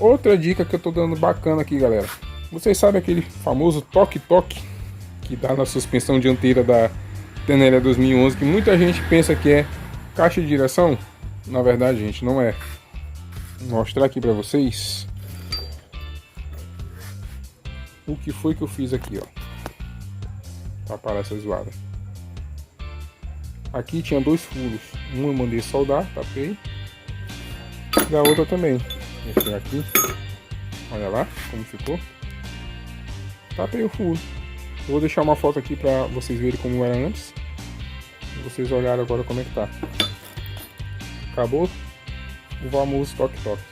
Outra dica que eu tô dando bacana aqui, galera. Vocês sabem aquele famoso toque-toque que dá na suspensão dianteira da Tenere 2011, que muita gente pensa que é caixa de direção? Na verdade, gente, não é. Vou mostrar aqui pra vocês o que foi que eu fiz aqui, ó, pra parar essa zoada. Aqui tinha dois furos, um eu mandei soldar, tapei, e a outra também. Vou pegar aqui, olha lá como ficou. Tapei o furo. Eu vou deixar uma foto aqui pra vocês verem como era antes, e vocês olharem agora como é que tá. Acabou o famoso toque-toque.